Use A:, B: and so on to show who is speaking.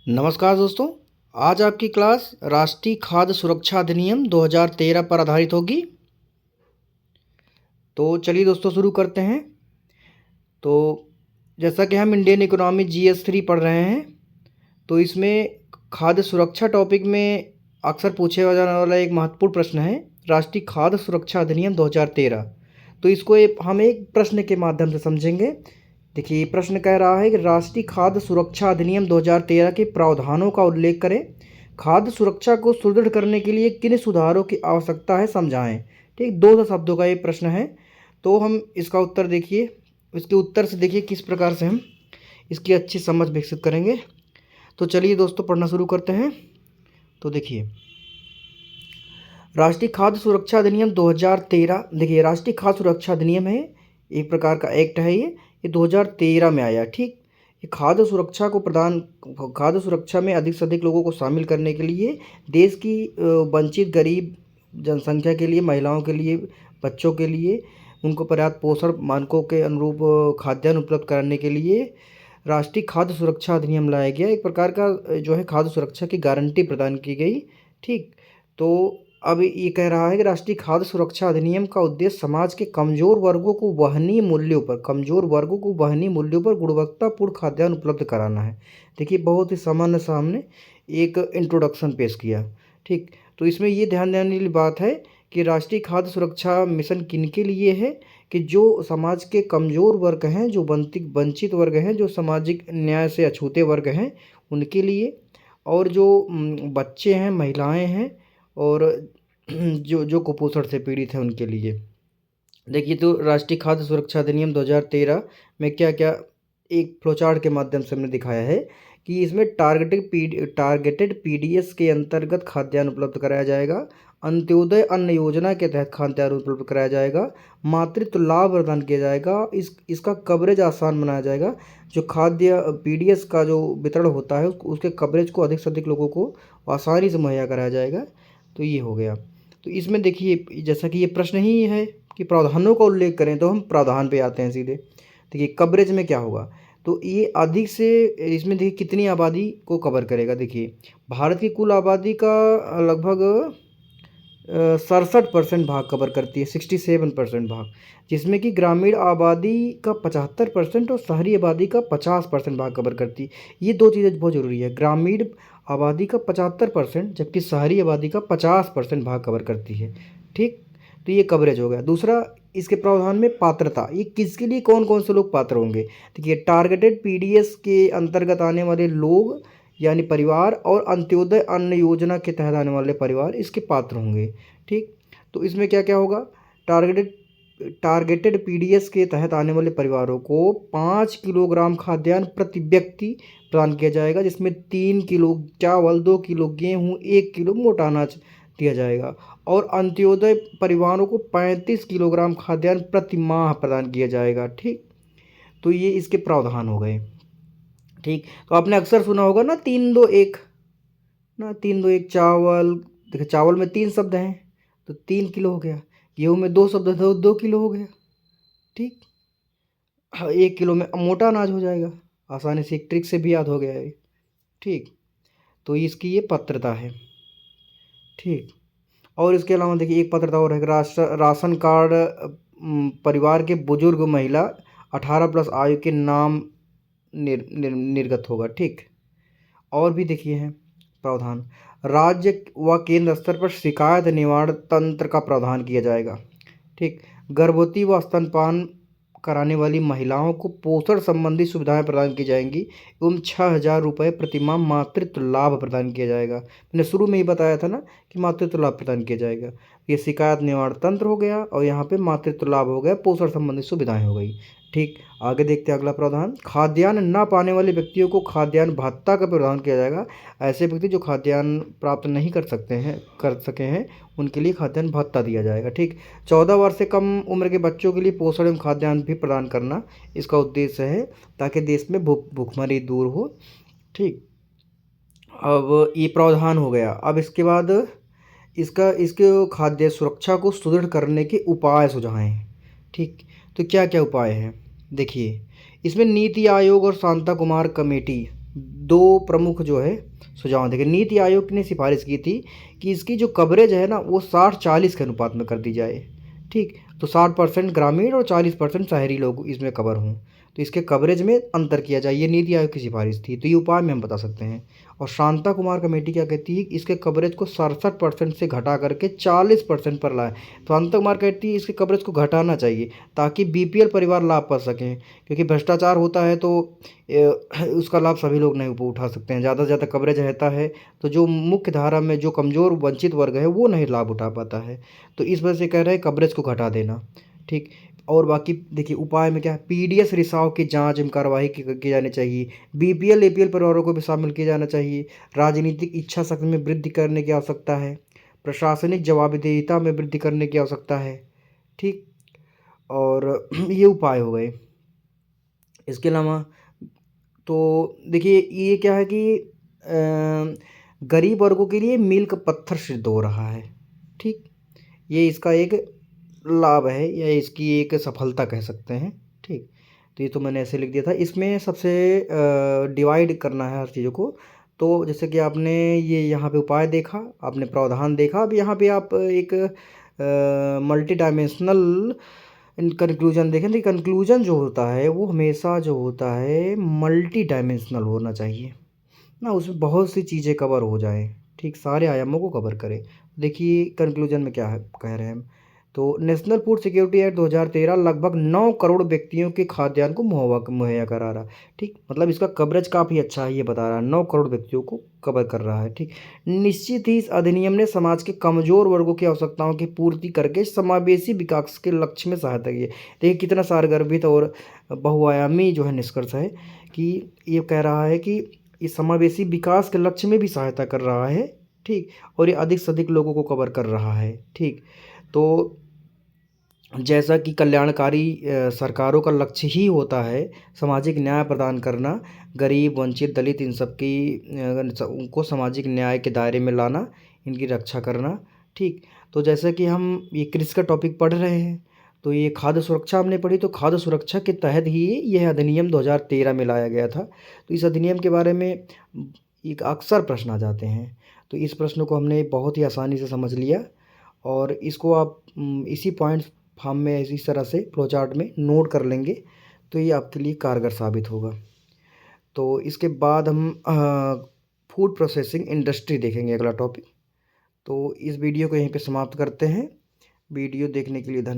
A: नमस्कार दोस्तों। आज आपकी क्लास राष्ट्रीय खाद्य सुरक्षा अधिनियम 2013 पर आधारित होगी। तो चलिए दोस्तों शुरू करते हैं। तो जैसा कि हम इंडियन इकोनॉमी GS3 पढ़ रहे हैं, तो इसमें खाद्य सुरक्षा टॉपिक में अक्सर पूछे जाने वाला एक महत्वपूर्ण प्रश्न है राष्ट्रीय खाद्य सुरक्षा अधिनियम 2013। तो इसको हम एक प्रश्न के माध्यम से समझेंगे। देखिए, प्रश्न कह रहा है कि राष्ट्रीय खाद्य सुरक्षा अधिनियम 2013 के प्रावधानों का उल्लेख करें। खाद्य सुरक्षा को सुदृढ़ करने के लिए किन सुधारों की आवश्यकता है, समझाएं। ठीक, 2 शब्दों का ये प्रश्न है। तो हम इसका उत्तर देखिए, इसके उत्तर से देखिए किस प्रकार से हम इसकी अच्छी समझ विकसित करेंगे। तो चलिए दोस्तों पढ़ना शुरू करते हैं। तो देखिए, राष्ट्रीय खाद्य सुरक्षा अधिनियम 2013। देखिए, राष्ट्रीय खाद्य सुरक्षा अधिनियम है, एक प्रकार का एक्ट है। ये 2013 में आया। ठीक, ये खाद्य सुरक्षा में अधिक से अधिक लोगों को शामिल करने के लिए, देश की वंचित गरीब जनसंख्या के लिए, महिलाओं के लिए, बच्चों के लिए उनको पर्याप्त पोषण मानकों के अनुरूप खाद्यान्न उपलब्ध कराने के लिए राष्ट्रीय खाद्य सुरक्षा अधिनियम लाया गया। एक प्रकार का जो है खाद्य सुरक्षा की गारंटी प्रदान की गई। ठीक, तो अब ये कह रहा है कि राष्ट्रीय खाद्य सुरक्षा अधिनियम का उद्देश्य समाज के कमज़ोर वर्गों को वहनीय मूल्यों पर गुणवत्तापूर्ण खाद्यान्न उपलब्ध कराना है। देखिए, बहुत ही सामान्य सा हमने एक इंट्रोडक्शन पेश किया। ठीक, तो इसमें ये ध्यान देने वाली बात है कि राष्ट्रीय खाद्य सुरक्षा मिशन किनके लिए है कि जो समाज के कमज़ोर वर्ग हैं, जो वंचित वर्ग हैं, जो सामाजिक न्याय से अछूते वर्ग हैं, उनके लिए, और जो बच्चे हैं, महिलाएं हैं, और जो कुपोषण से पीड़ित हैं उनके लिए। देखिए, तो राष्ट्रीय खाद्य सुरक्षा अधिनियम 2013 में क्या क्या एक फ्लोचार्ट के माध्यम से हमने दिखाया है कि इसमें टारगेटेड PDS के अंतर्गत खाद्यान्न उपलब्ध कराया जाएगा। अंत्योदय अन्न योजना के तहत खाद्यान्न उपलब्ध कराया जाएगा। मातृत्व लाभ प्रदान किया जाएगा। इसका कवरेज आसान बनाया जाएगा। जो खाद्य PDS का जो वितरण होता है उसके कवरेज को अधिक से अधिक लोगों को आसानी से मुहैया कराया जाएगा। तो ये हो गया। तो इसमें देखिए, जैसा कि ये प्रश्न ही है कि प्रावधानों का उल्लेख करें, तो हम प्रावधान पे आते हैं सीधे। देखिए, कवरेज में क्या होगा, तो ये अधिक से इसमें देखिए कितनी आबादी को कवर करेगा। देखिए, भारत की कुल आबादी का लगभग 67% भाग कवर करती है, 67% भाग, जिसमें कि ग्रामीण आबादी का 75% और शहरी आबादी का 50% भाग कवर करती है। ये 2 चीज़ें बहुत ज़रूरी है। ग्रामीण आबादी का 75% जबकि शहरी आबादी का 50% भाग कवर करती है। ठीक, तो ये कवरेज हो गया। दूसरा, इसके प्रावधान में पात्रता, ये किसके लिए, कौन कौन से लोग पात्र होंगे। देखिए, टारगेटेड PDS के अंतर्गत आने वाले लोग यानी परिवार, और अंत्योदय अन्न योजना के तहत आने वाले परिवार इसके पात्र होंगे। ठीक, तो इसमें क्या क्या होगा, टारगेटेड PDS के तहत आने वाले परिवारों को 5 किलोग्राम खाद्यान्न प्रति व्यक्ति प्रदान किया जाएगा, जिसमें 3 किलो चावल, 2 किलो गेहूँ, 1 किलो मोटा अनाज दिया जाएगा। और अंत्योदय परिवारों को 35 किलोग्राम खाद्यान्न प्रति माह प्रदान किया जाएगा। ठीक, तो ये इसके प्रावधान हो गए। ठीक, तो आपने अक्सर सुना होगा ना 3-2-1, ना 3-2-1 चावल। देखिए, चावल में 3 शब्द हैं तो 3 किलो हो गया। गेहूँ में 2 शब्द है तो 2 किलो हो गया। ठीक, 1 किलो में मोटा अनाज हो जाएगा। आसानी से एक ट्रिक से भी याद हो गया है। ठीक, तो इसकी ये पात्रता है। ठीक, और इसके अलावा देखिए एक पात्रता और है, राशन कार्ड परिवार के बुजुर्ग महिला 18+ आयु के नाम निर्गत होगा। ठीक, और भी देखिए है प्रावधान, राज्य व केंद्र स्तर पर शिकायत निवारण तंत्र का प्रावधान किया जाएगा। ठीक, गर्भवती व स्तनपान कराने वाली महिलाओं को पोषण संबंधी सुविधाएं प्रदान की जाएंगी एवं 6,000 रुपये प्रतिमाह मातृत्व लाभ प्रदान किया जाएगा। मैंने शुरू में ही बताया था ना कि मातृत्व लाभ प्रदान किया जाएगा। ये शिकायत निवारण तंत्र हो गया और यहाँ पे मातृत्व लाभ हो गया, पोषण संबंधी सुविधाएं हो गई। ठीक, आगे देखते हैं अगला प्रावधान, खाद्यान्न न पाने वाले व्यक्तियों को खाद्यान्न भत्ता का प्रावधान किया जाएगा। ऐसे व्यक्ति जो खाद्यान्न प्राप्त नहीं कर सके हैं उनके लिए खाद्यान्न भत्ता दिया जाएगा। ठीक, 14 वर्ष से कम उम्र के बच्चों के लिए पोषण एवं खाद्यान्न भी प्रदान करना इसका उद्देश्य है, ताकि देश में भूखमरी दूर हो। ठीक, अब ये प्रावधान हो गया। अब इसके बाद इसके खाद्य सुरक्षा को सुदृढ़ करने के उपाय सुझाएं। ठीक, तो क्या क्या उपाय हैं, देखिए इसमें नीति आयोग और शांता कुमार कमेटी दो प्रमुख जो है सुझाव देंगे। नीति आयोग ने सिफारिश की थी कि इसकी जो कवरेज है ना वो 60-40 के अनुपात में कर दी जाए। ठीक, तो 60% ग्रामीण और 40% शहरी लोग इसमें कवर हों, तो इसके कवरेज में अंतर किया जाए, ये नीति आयोग की सिफारिश थी। तो ये उपाय में हम बता सकते हैं। और शांता कुमार कमेटी क्या कहती है, इसके कवरेज को 67% से घटा करके 40% पर लाए। तो शांता कुमार कहती है इसके कवरेज को घटाना चाहिए ताकि बीपीएल परिवार लाभ पा सकें, क्योंकि भ्रष्टाचार होता है तो उसका लाभ सभी लोग नहीं उठा सकते हैं। ज़्यादा से ज़्यादा कवरेज रहता है तो जो मुख्य धारा में जो कमज़ोर वंचित वर्ग है वो नहीं लाभ उठा पाता है। तो इस वजह से कह रहे हैं कवरेज को घटा देना। ठीक, और बाकी देखिए उपाय में क्या है, पीडीएस रिसाव की जांच एवं कार्रवाई की जानी चाहिए। बीपीएल एपीएल परिवारों को भी शामिल किया जाना चाहिए। राजनीतिक इच्छा शक्ति में वृद्धि करने की आवश्यकता है। प्रशासनिक जवाबदेहिता में वृद्धि करने की आवश्यकता है। ठीक, और ये उपाय हो गए। इसके अलावा तो देखिए ये क्या है कि गरीब वर्गों के लिए मील का पत्थर सिद्ध हो रहा है। ठीक, ये इसका एक लाभ है या इसकी एक सफलता कह सकते हैं। ठीक, तो ये तो मैंने ऐसे लिख दिया था। इसमें सबसे डिवाइड करना है हर चीज़ों को। तो जैसे कि आपने ये यहाँ पे उपाय देखा, आपने प्रावधान देखा, अब यहाँ पे आप एक मल्टी डायमेंशनल कंक्लूजन देखें। तो कंक्लूजन जो होता है वो हमेशा जो होता है मल्टी डायमेंशनल होना चाहिए ना, उसमें बहुत सी चीज़ें कवर हो जाएं। ठीक, सारे आयामों को कवर करें। देखिए कंक्लूजन में क्या है कह रहे हैं हम, तो नेशनल फूड सिक्योरिटी एक्ट 2013 लगभग 9 करोड़ व्यक्तियों के खाद्यान्न को मुहैया करा रहा है। ठीक, मतलब इसका कवरेज काफ़ी अच्छा है, ये बता रहा है 9 करोड़ व्यक्तियों को कवर कर रहा है। ठीक, निश्चित ही इस अधिनियम ने समाज के कमज़ोर वर्गों की आवश्यकताओं की पूर्ति करके समावेशी विकास के लक्ष्य में सहायता की है। देखिए कितना सारगर्भित और बहुआयामी जो है निष्कर्ष है कि ये कह रहा है कि ये समावेशी विकास के लक्ष्य में भी सहायता कर रहा है। ठीक, और ये अधिक से अधिक लोगों को कवर कर रहा है। ठीक, तो जैसा कि कल्याणकारी सरकारों का लक्ष्य ही होता है सामाजिक न्याय प्रदान करना, गरीब वंचित दलित इन सब की उनको सामाजिक न्याय के दायरे में लाना, इनकी रक्षा करना। ठीक, तो जैसा कि हम ये कृषि का टॉपिक पढ़ रहे हैं तो ये खाद्य सुरक्षा हमने पढ़ी, तो खाद्य सुरक्षा के तहत ही यह अधिनियम 2013 में लाया गया था। तो इस अधिनियम के बारे में एक अक्सर प्रश्न आ जाते हैं, तो इस प्रश्न को हमने बहुत ही आसानी से समझ लिया और इसको आप इसी पॉइंट फॉर्म में इस तरह से फ्लो चार्ट में नोट कर लेंगे तो ये आपके लिए कारगर साबित होगा। तो इसके बाद हम फूड प्रोसेसिंग इंडस्ट्री देखेंगे अगला टॉपिक। तो इस वीडियो को यहीं पे समाप्त करते हैं। वीडियो देखने के लिए धन्यवाद।